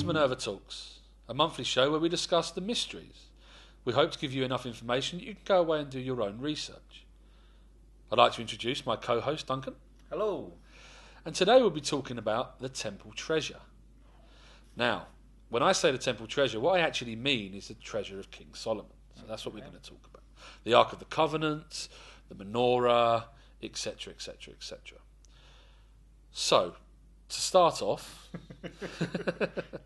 to Minerva Talks, a monthly show where we discuss the mysteries. We hope to give you enough information that you can go away and do your own research. I'd like to introduce my co-host, Duncan. Hello. And today we'll be talking about the temple treasure. Now, when I say the temple treasure, what I actually mean is the treasure of King Solomon. So that's what we're going to talk about. The Ark of the Covenant, the Menorah, etc., etc., etc. So, to start off...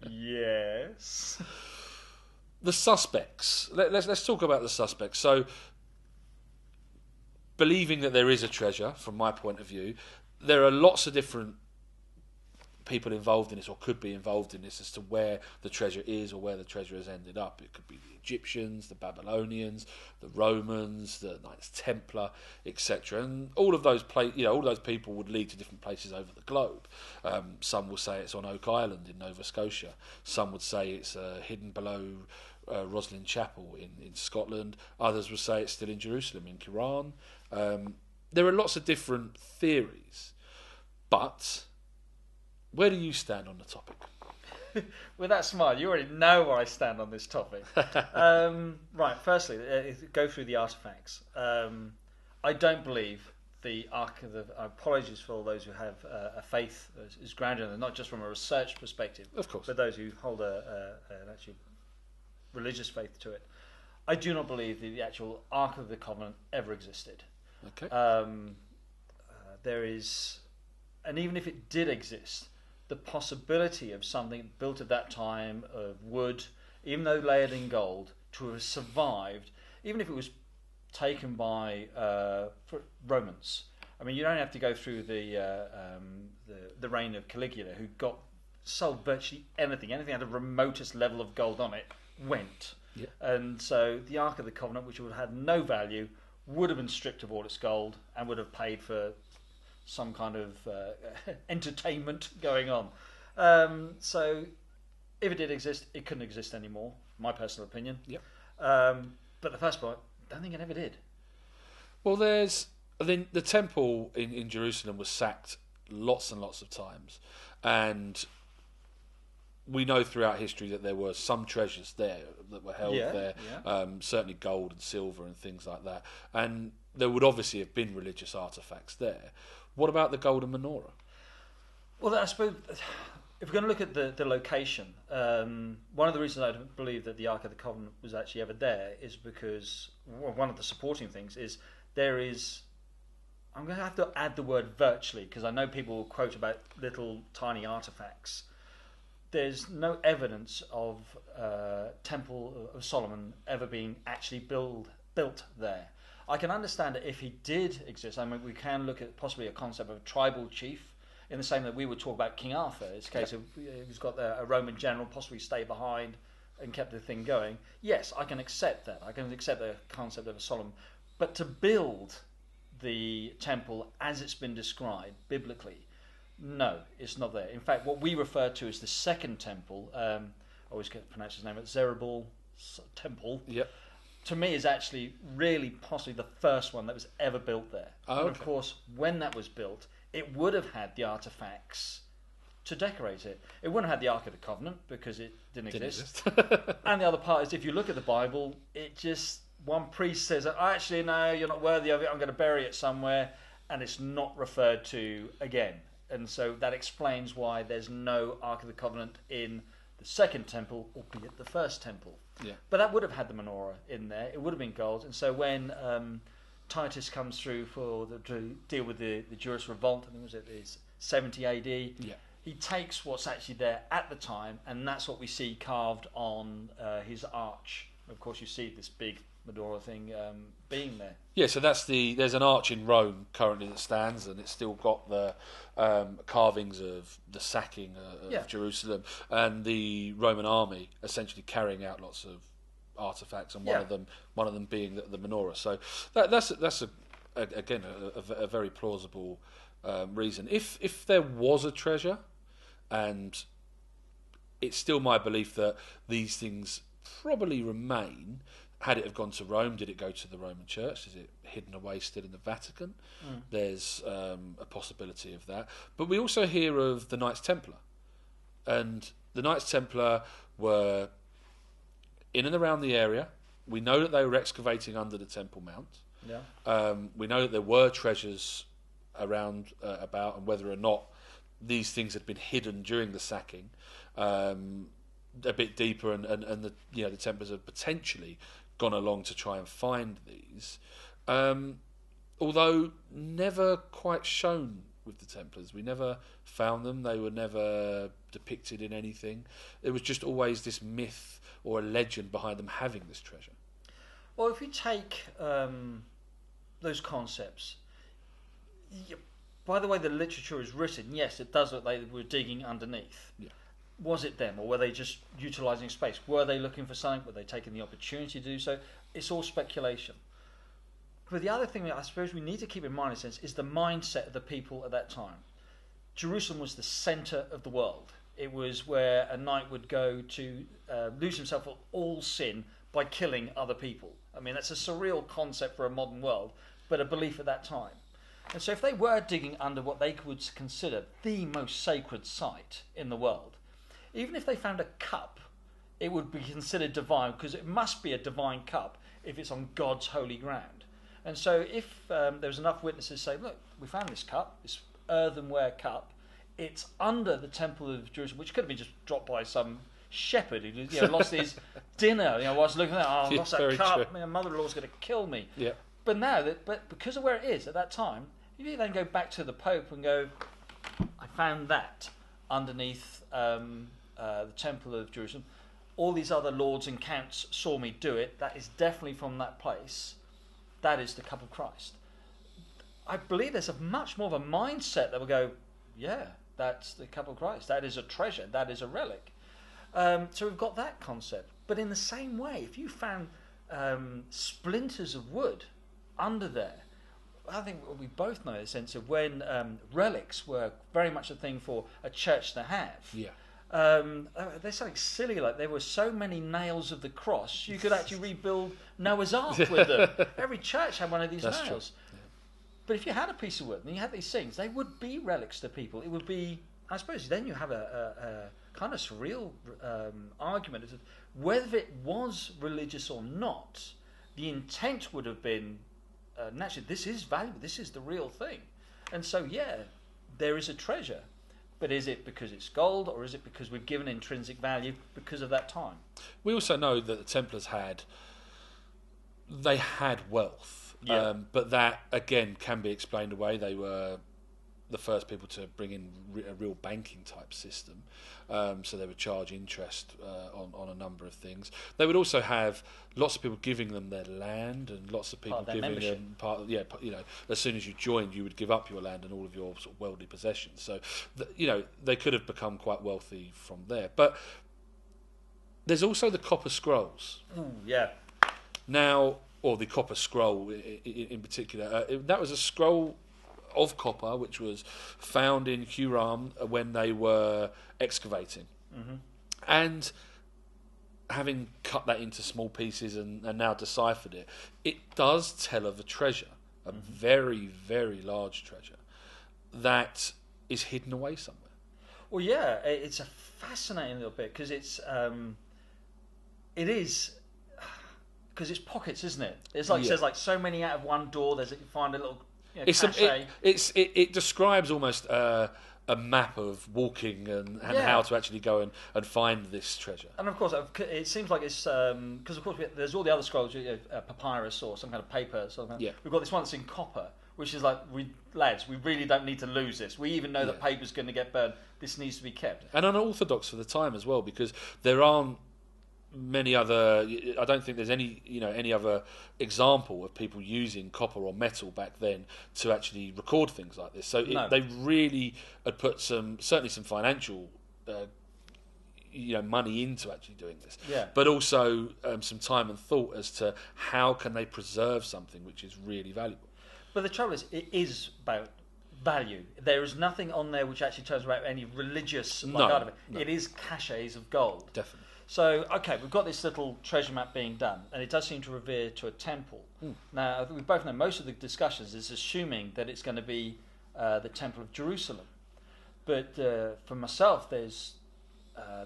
Yes. The suspects. Let's talk about the suspects. So, believing that there is a treasure, from my point of view, there are lots of different people involved in this, or could be involved in this, as to where the treasure is or where the treasure has ended up. It could be the Egyptians, the Babylonians, the Romans, the Knights Templar, etc. And all of those all those people would lead to different places over the globe. Some will say it's on Oak Island in Nova Scotia. Some would say it's hidden below Roslin Chapel in Scotland. Others would say it's still in Jerusalem, in Quran. There are lots of different theories, but where do you stand on the topic? With that smile, you already know where I stand on this topic. Right, firstly, go through the artefacts. I don't believe the Ark of the... Apologies for all those who have a faith is grounded in it, not just from a research perspective, of course, but those who hold an actual religious faith to it. I do not believe the actual Ark of the Covenant ever existed. Okay. There is... And even if it did exist, the possibility of something built at that time of wood, even though layered in gold, to have survived, even if it was taken by Romans. I mean, you don't have to go through the reign of Caligula, who sold virtually anything had the remotest level of gold on it, went. Yeah. And so the Ark of the Covenant, which would have had no value, would have been stripped of all its gold and would have paid for some kind of entertainment going on. So if it did exist, it couldn't exist anymore, my personal opinion. Yep. But the first part, I don't think it ever did. Well, the temple in Jerusalem was sacked lots and lots of times, and we know throughout history that there were some treasures there that were held there, certainly gold and silver and things like that, and there would obviously have been religious artefacts there. What about the Golden Menorah? Well, I suppose if we're going to look at the location, one of the reasons I don't believe that the Ark of the Covenant was actually ever there is because one of the supporting things is there is... I'm going to have to add the word virtually, because I know people will quote about little tiny artefacts. There's no evidence of Temple of Solomon ever being actually built there. I can understand that if he did exist, I mean, we can look at possibly a concept of a tribal chief, in the same that we would talk about King Arthur. It's a case of he's got a Roman general, possibly stay behind and kept the thing going. Yes, I can accept that. I can accept the concept of a Solomon. But to build the temple as it's been described biblically, no, it's not there. In fact, what we refer to as the second temple, I always get to pronounce his name, Zerubbabel Temple. Yep. To me, is actually really possibly the first one that was ever built there. Oh, and okay. of course, when that was built, it would have had the artefacts to decorate it. It wouldn't have had the Ark of the Covenant because it didn't exist. And the other part is, if you look at the Bible, it just... One priest says, actually, no, you're not worthy of it, I'm going to bury it somewhere, and it's not referred to again. And so that explains why there's no Ark of the Covenant in the second temple, albeit the first temple. Yeah. But that would have had the menorah in there. It would have been gold. And so when Titus comes through to deal with the Jewish revolt, I think it was 70 AD, he takes what's actually there at the time, and that's what we see carved on his arch. Of course, you see this big menorah thing being there. Yeah, so there's an arch in Rome currently that stands, and it's still got the carvings of the sacking of Jerusalem and the Roman army essentially carrying out lots of artifacts, and one of them being the menorah. So that's again a very plausible reason. If there was a treasure, and it's still my belief that these things probably remain. Had it have gone to Rome, did it go to the Roman Church? Is it hidden away still in the Vatican? There's a possibility of that. But we also hear of the Knights Templar. And the Knights Templar were in and around the area. We know that they were excavating under the Temple Mount. Yeah. We know that there were treasures around about, and whether or not these things had been hidden during the sacking a bit deeper, and the Templars have potentially gone along to try and find these, although never quite shown with the Templars. We never found them. They were never depicted in anything. There was just always this myth or a legend behind them having this treasure. Well, if you take those concepts, by the way the literature is written, yes, it does look like they were digging underneath. Yeah. Was it them, or were they just utilising space? Were they looking for something? Were they taking the opportunity to do so? It's all speculation. But the other thing that I suppose we need to keep in mind, in a sense, is the mindset of the people at that time. Jerusalem was the centre of the world. It was where a knight would go to lose himself of all sin by killing other people. I mean, that's a surreal concept for a modern world, but a belief at that time. And so if they were digging under what they would consider the most sacred site in the world, even if they found a cup, it would be considered divine, because it must be a divine cup if it's on God's holy ground. And so if there was enough witnesses say, look, we found this cup, this earthenware cup, it's under the Temple of Jerusalem, which could have been just dropped by some shepherd who lost his dinner, whilst looking at I lost that cup, my mother-in-law's going to kill me. Yeah. But now, but because of where it is at that time, you then go back to the Pope and go, I found that underneath the Temple of Jerusalem. All these other lords and counts saw me do it. That is definitely from that place. That is the cup of Christ. I believe there's a much more of a mindset that will go, yeah, that's the cup of Christ. That is a treasure. That is a relic. So we've got that concept. But in the same way, if you found splinters of wood under there, I think we both know the sense of when relics were very much a thing for a church to have. Yeah. There's something silly like there were so many nails of the cross you could actually rebuild Noah's Ark with them. Every church had one of these That's nails. True. Yeah. But if you had a piece of wood and you had these things, they would be relics to people. It would be, I suppose, then you have a kind of surreal argument as to whether it was religious or not. The intent would have been, naturally, this is valuable, this is the real thing. And so, yeah, there is a treasure. But is it because it's gold, or is it because we've given intrinsic value because of that time? We also know that the Templars had wealth, but that again can be explained away. They were the first people to bring in a real banking type system, so they would charge interest on a number of things. They would also have lots of people giving them their land, and lots of people giving membership. them as soon as you joined, you would give up your land and all of your sort of worldly possessions. So they could have become quite wealthy from there. But there's also the copper scrolls. Ooh, yeah. Now, or the copper scroll in particular, that was a scroll of copper which was found in Qumran when they were excavating. Mm-hmm. And having cut that into small pieces and now deciphered it, it does tell of a treasure, a very, very large treasure that is hidden away somewhere. Well, yeah, it's a fascinating little bit because it is because it's pockets, isn't it? It's like it says like so many out of one door. You find a little cachet. It describes almost a map of walking and how to actually go and find this treasure. And of course, it seems like it's because of course there's all the other scrolls, papyrus or some kind of paper. Yeah. We've got this one that's in copper, which is like, lads, we really don't need to lose this. We even know that paper's going to get burned. This needs to be kept. And unorthodox for the time as well, because there aren't many other. I don't think there's any other example of people using copper or metal back then to actually record things like this. So they really had put certainly some financial money into actually doing this, but also some time and thought as to how can they preserve something which is really valuable. But the trouble is, it is about value. There is nothing on there which actually turns about any religious out of it. No. It is cachets of gold. Definitely. So, okay, we've got this little treasure map being done, and it does seem to revere to a temple. Now, I think we both know most of the discussions is assuming that it's going to be the Temple of Jerusalem. But for myself, there's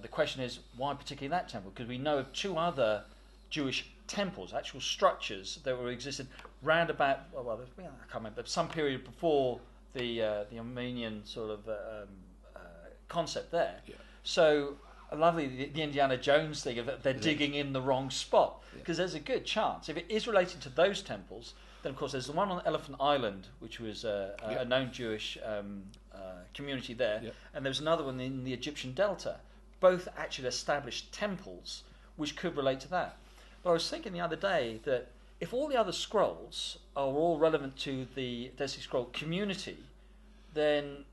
the question is, why particularly that temple? Because we know of 2 other Jewish temples, actual structures that were existed round about, I can't remember, some period before the Armenian sort of concept there. Yeah. So, lovely, the Indiana Jones thing of they're digging in the wrong spot, because there's a good chance. If it is related to those temples, then of course there's the one on Elephant Island, which was a known Jewish community there, and there's another one in the Egyptian Delta, both actually established temples which could relate to that. But I was thinking the other day that if all the other scrolls are all relevant to the Dead Sea Scroll community, then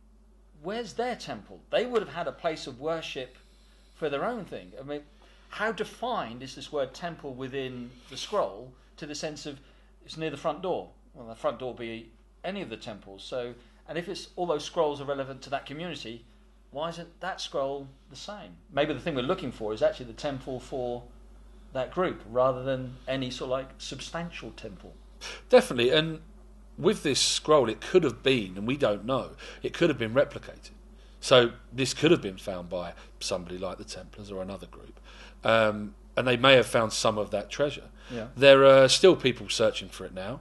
where's their temple? They would have had a place of worship for their own thing. I mean, how defined is this word temple within the scroll to the sense of it's near the front door? Well, the front door will be any of the temples. So, and if it's all those scrolls are relevant to that community, why isn't that scroll the same? Maybe the thing we're looking for is actually the temple for that group rather than any sort of like substantial temple. Definitely, and with this scroll, it could have been, and we don't know, it could have been replicated. So this could have been found by somebody like the Templars or another group, and they may have found some of that treasure. Yeah. There are still people searching for it now.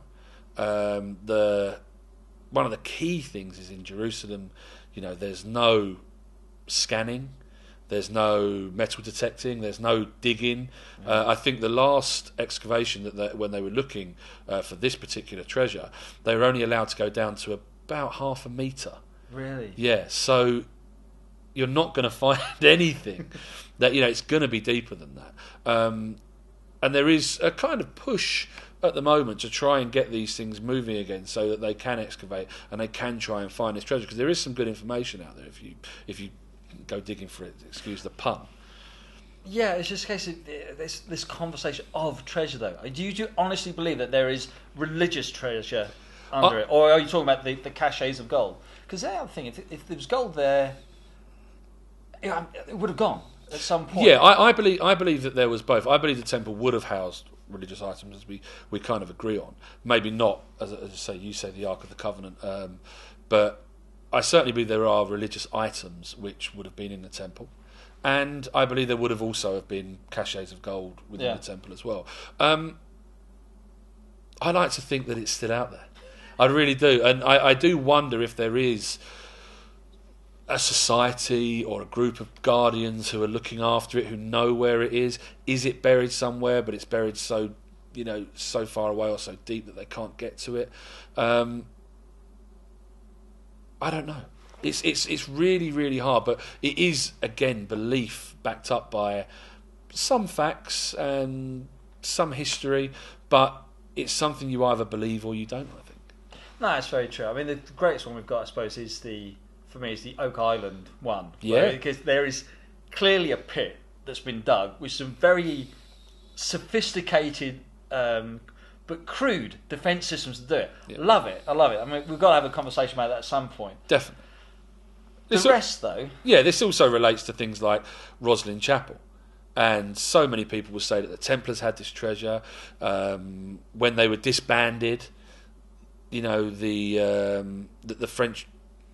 One of the key things is in Jerusalem, there's no scanning, there's no metal detecting, there's no digging. I think the last excavation when they were looking for this particular treasure, they were only allowed to go down to about 0.5 metre. Really? Yeah, so you're not going to find anything that, it's going to be deeper than that. And there is a kind of push at the moment to try and get these things moving again so that they can excavate and they can try and find this treasure, because there is some good information out there if you go digging for it, excuse the pun. Yeah, it's just a case of this conversation of treasure, though. Do you honestly believe that there is religious treasure under it? Or are you talking about the caches of gold? Because the other thing, if there was gold there, it would have gone at some point. Yeah, I believe that there was both. I believe the temple would have housed religious items, as we kind of agree on. Maybe not, as I say, you say the Ark of the Covenant, but I certainly believe there are religious items which would have been in the temple. And I believe there would have also have been caches of gold within the temple as well. I like to think that it's still out there. I really do. And I do wonder if there is a society or a group of guardians who are looking after it, who know where it is. Is it buried somewhere, but it's buried so far away or so deep that they can't get to it? I don't know. It's really, really hard, but it is, again, belief backed up by some facts and some history, but it's something you either believe or you don't, I think. No, it's very true. I mean, the greatest one we've got, I suppose, is the Oak Island one. Yeah. Because there is clearly a pit that's been dug with some very sophisticated but crude defence systems to do it. Yeah. Love it. I love it. I mean, we've got to have a conversation about that at some point. Definitely. The rest, though... Yeah, this also relates to things like Roslin Chapel. And so many people will say that the Templars had this treasure. When they were disbanded, the French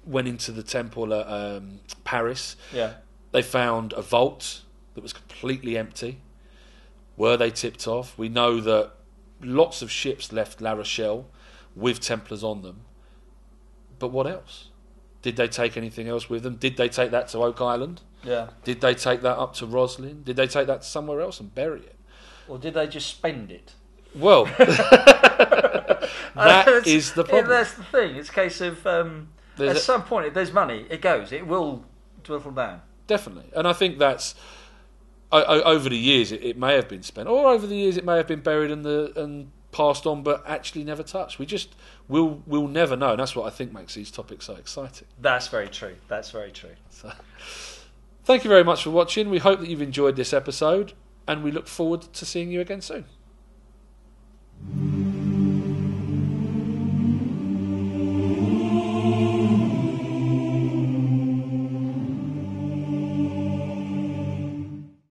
went into the temple at Paris. Yeah. They found a vault that was completely empty. Were they tipped off? We know that lots of ships left La Rochelle with Templars on them. But what else? Did they take anything else with them? Did they take that to Oak Island? Yeah. Did they take that up to Roslin? Did they take that to somewhere else and bury it? Or did they just spend it? Well, that is the problem. That's the thing. It's a case of at some point, if there's money, it goes. It will dwindle down. Definitely. And I think that's... over the years, it may have been spent. Or over the years, it may have been buried and passed on, but actually never touched. We'll never know, and that's what I think makes these topics so exciting. That's very true. So, thank you very much for watching. We hope that you've enjoyed this episode, and we look forward to seeing you again soon.